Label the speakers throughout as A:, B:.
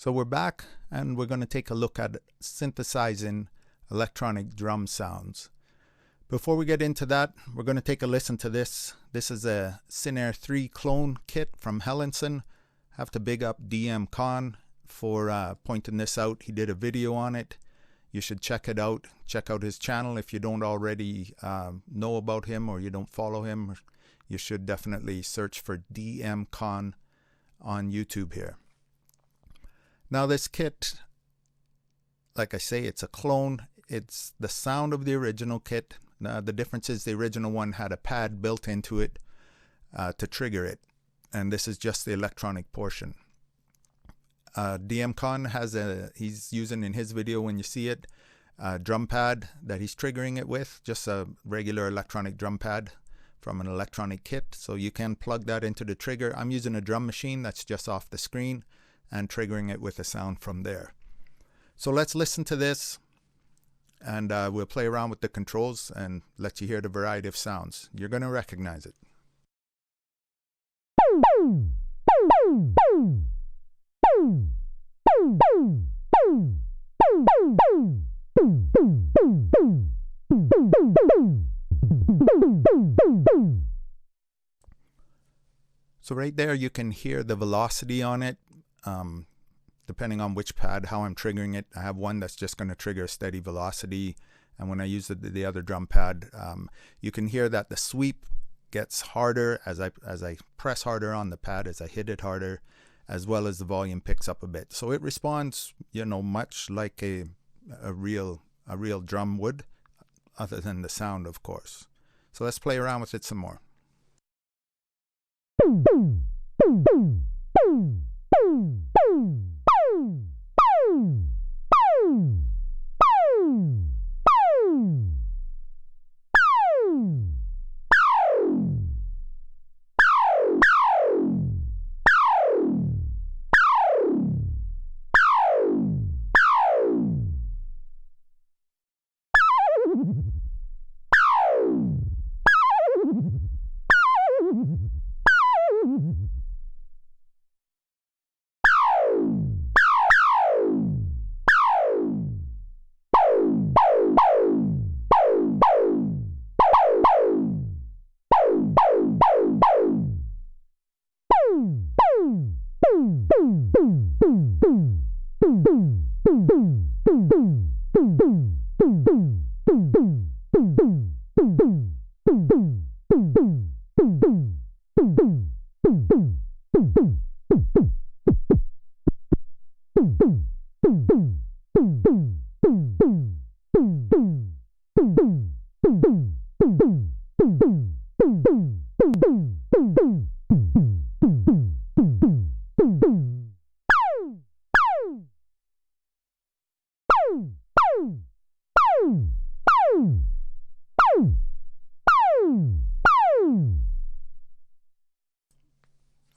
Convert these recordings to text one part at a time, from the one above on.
A: So we're back and we're going to take a look at synthesizing electronic drum sounds. Before we get into that, we're going to take a listen to this. This is a Synare 3 clone kit from Helensson. I have to big up DM Khan for pointing this out. He did a video on it. You should check it out. Check out his channel if you don't already know about him or you don't follow him. You should definitely search for DM Khan on YouTube here. Now this kit, like I say, it's a clone. It's the sound of the original kit. Now the difference is the original one had a pad built into it to trigger it. And this is just the electronic portion. DM Khan has he's using in his video, when you see it, a drum pad that he's triggering it with, just a regular electronic drum pad from an electronic kit. So you can plug that into the trigger. I'm using a drum machine that's just off the screen and triggering it with a sound from there. So let's listen to this and we'll play around with the controls and let you hear the variety of sounds. You're going to recognize it. So right there you can hear the velocity on it, depending on which pad, how I'm triggering it. I have one that's just going to trigger a steady velocity, and when I use the other drum pad, you can hear that the sweep gets harder as I press harder on the pad, as I hit it harder, as well as the volume picks up a bit. So it responds, you know, much like a real drum would, other than the sound, of course. So let's play around with it some more.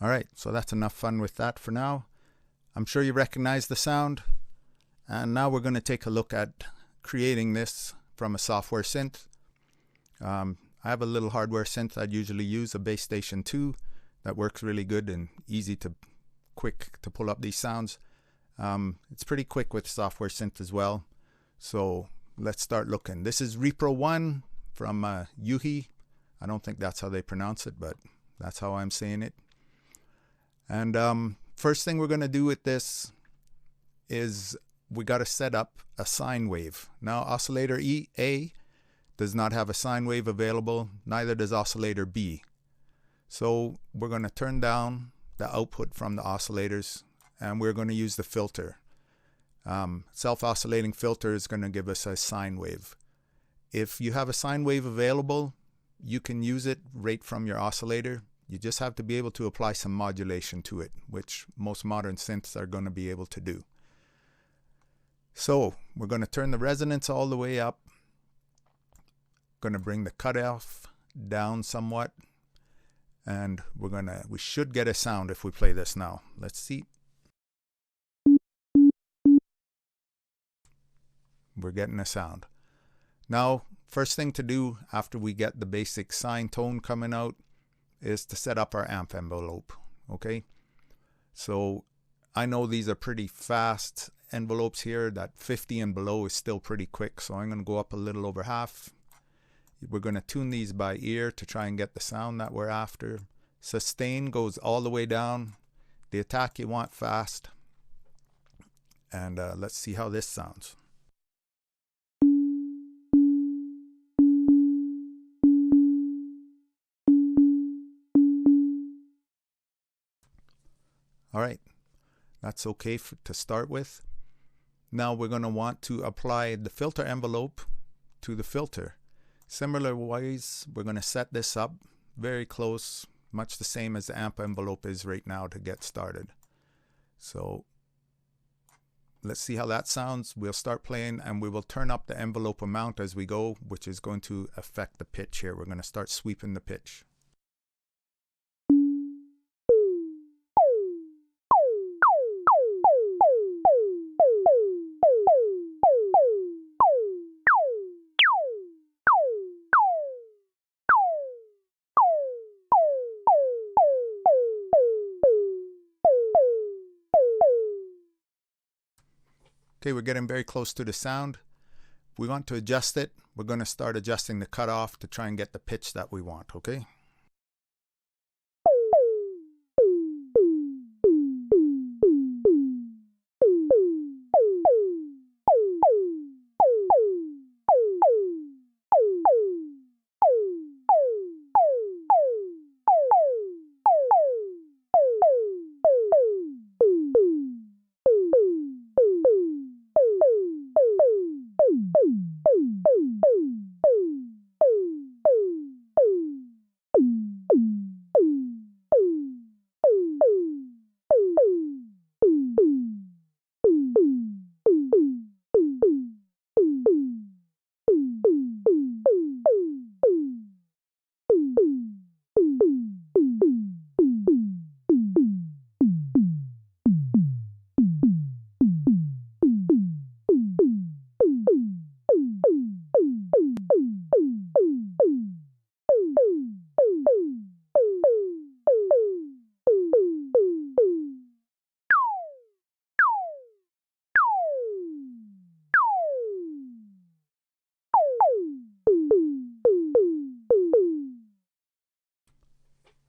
A: Alright, so that's enough fun with that for now. I'm sure you recognize the sound. And now we're going to take a look at creating this from a software synth. I have a little hardware synth I'd usually use, a Bass Station 2, that works really good and quick to pull up these sounds. It's pretty quick with software synth as well. So let's start looking. This is Repro 1 from Yuhi. I don't think that's how they pronounce it, but that's how I'm saying it. And first thing we're going to do with this is we got to set up a sine wave. Now oscillator A does not have a sine wave available, neither does oscillator B. So we're going to turn down the output from the oscillators and we're going to use the filter. Self-oscillating filter is going to give us a sine wave. If you have a sine wave available, you can use it right from your oscillator. You just have to be able to apply some modulation to it, which most modern synths are going to be able to do. So we're going to turn the resonance all the way up. Going to bring the cutoff down somewhat. And we should get a sound if we play this now. Let's see. We're getting a sound. Now, first thing to do after we get the basic sine tone coming out is to set up our amp envelope. Okay, so I know these are pretty fast envelopes here. That 50 and below is still pretty quick, so I'm going to go up a little over half. We're going to tune these by ear to try and get the sound that we're after. Sustain goes all the way down. The attack you want fast. And let's see how this sounds. All right, that's okay to start with. Now we're going to want to apply the filter envelope to the filter. Similar ways, we're going to set this up very close, much the same as the amp envelope is right now to get started. So let's see how that sounds. We'll start playing and we will turn up the envelope amount as we go, which is going to affect the pitch here. We're going to start sweeping the pitch. Okay, we're getting very close to the sound. If we want to adjust it, we're going to start adjusting the cutoff to try and get the pitch that we want, okay?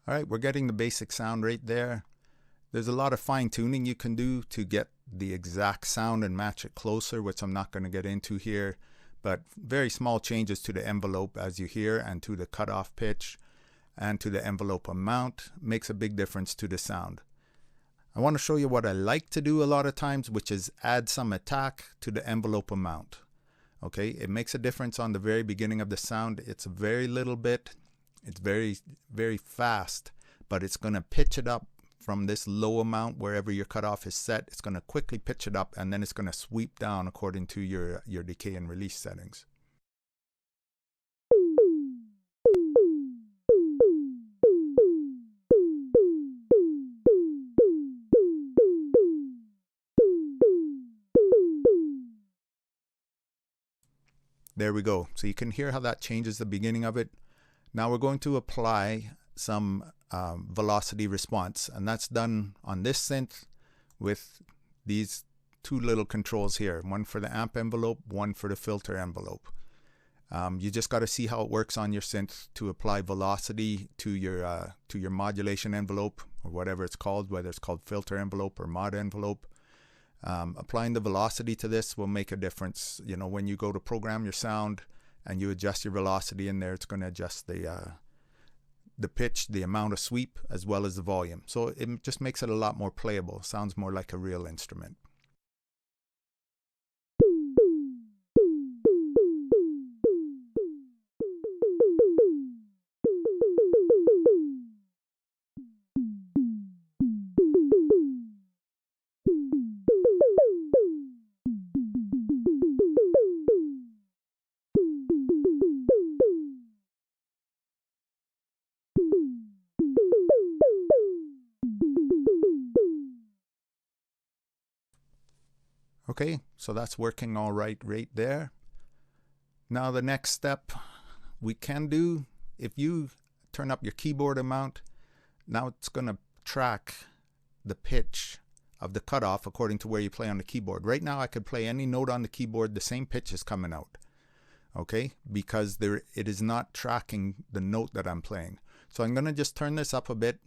A: All right, we're getting the basic sound right there. There's a lot of fine tuning you can do to get the exact sound and match it closer, which I'm not going to get into here, but very small changes to the envelope as you hear and to the cutoff pitch and to the envelope amount makes a big difference to the sound. I want to show you what I like to do a lot of times, which is add some attack to the envelope amount. Okay, it makes a difference on the very beginning of the sound. It's a very little bit. It's very, very fast, but it's going to pitch it up from this low amount wherever your cutoff is set. It's going to quickly pitch it up and then it's going to sweep down according to your decay and release settings. There we go. So you can hear how that changes the beginning of it. Now we're going to apply some velocity response, and that's done on this synth with these two little controls here, one for the amp envelope, one for the filter envelope. You just got to see how it works on your synth to apply velocity to your modulation envelope or whatever it's called, whether it's called filter envelope or mod envelope. Applying the velocity to this will make a difference. You know, when you go to program your sound and you adjust your velocity in there, it's going to adjust the pitch, the amount of sweep, as well as the volume. So it just makes it a lot more playable. Sounds more like a real instrument. Okay, so that's working all right there. Now the next step we can do, if you turn up your keyboard amount, now it's going to track the pitch of the cutoff according to where you play on the keyboard. Right now I could play any note on the keyboard, the same pitch is coming out. Okay, because it is not tracking the note that I'm playing. So I'm going to just turn this up a bit,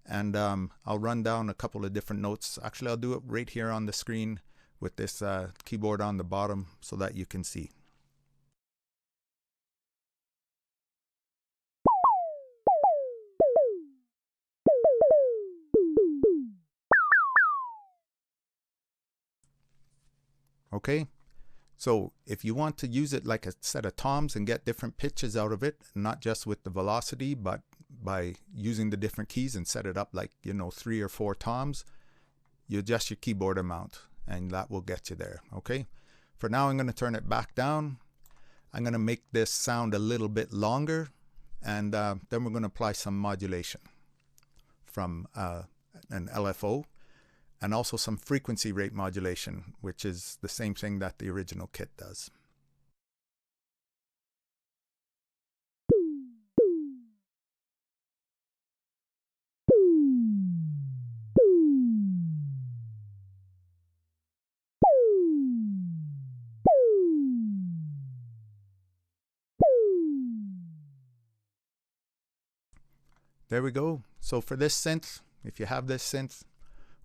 A: and I'll run down a couple of different notes. Actually, I'll do it right here on the screen with this keyboard on the bottom so that you can see. Okay, so if you want to use it like a set of toms and get different pitches out of it, not just with the velocity, but by using the different keys and set it up like, 3 or 4 toms, you adjust your keyboard amount and that will get you there. Okay, for now I'm going to turn it back down. I'm going to make this sound a little bit longer, and then we're going to apply some modulation from an LFO, and also some frequency rate modulation, which is the same thing that the original kit does. There we go. So for this synth, if you have this synth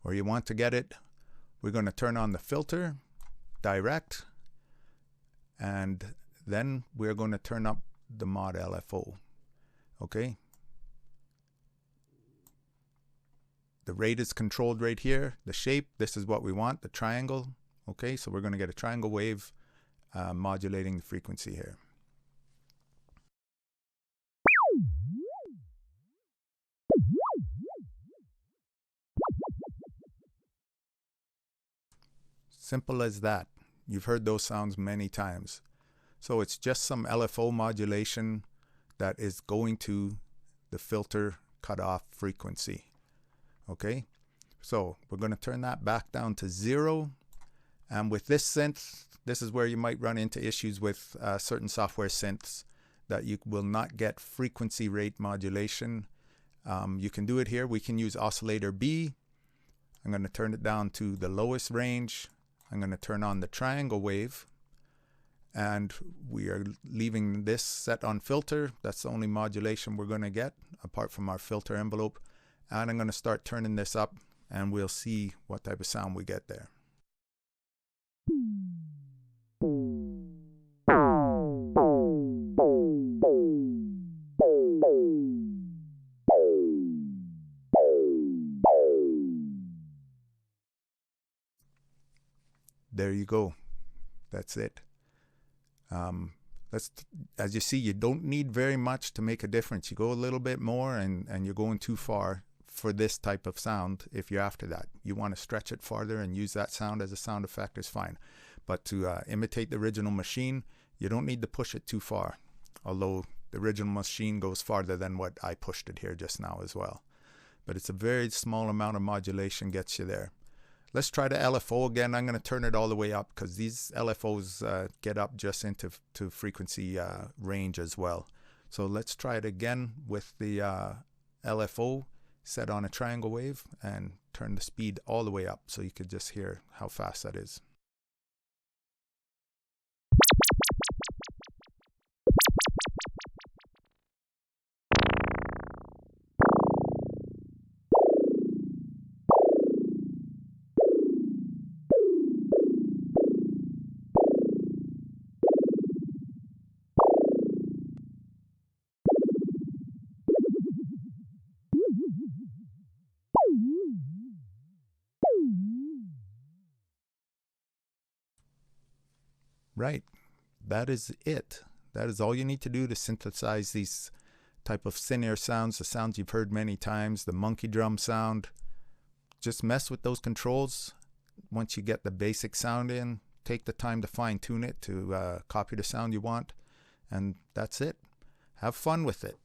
A: or you want to get it, we're going to turn on the filter, direct, and then we're going to turn up the mod LFO. Okay. The rate is controlled right here. The shape, this is what we want, the triangle. Okay, so we're going to get a triangle wave modulating the frequency here. Simple as that. You've heard those sounds many times. So it's just some LFO modulation that is going to the filter cutoff frequency. Okay, so we're going to turn that back down to 0. And with this synth, this is where you might run into issues with certain software synths, that you will not get frequency rate modulation. You can do it here. We can use oscillator B. I'm going to turn it down to the lowest range. I'm going to turn on the triangle wave, and we are leaving this set on filter. That's the only modulation we're going to get apart from our filter envelope. And I'm going to start turning this up, and we'll see what type of sound we get there. There you go. That's it. As you see, you don't need very much to make a difference. You go a little bit more and you're going too far for this type of sound. If you're after that, you want to stretch it farther and use that sound as a sound effect is fine. But to imitate the original machine, you don't need to push it too far. Although the original machine goes farther than what I pushed it here just now as well. But it's a very small amount of modulation gets you there. Let's try the LFO again. I'm going to turn it all the way up because these LFOs get up just into frequency range as well. So let's try it again with the LFO set on a triangle wave and turn the speed all the way up so you could just hear how fast that is. Right, that is it. That is all you need to do to synthesize these type of Synare sounds, the sounds you've heard many times, the monkey drum sound. Just mess with those controls. Once you get the basic sound in, take the time to fine tune it to copy the sound you want, and that's it. Have fun with it.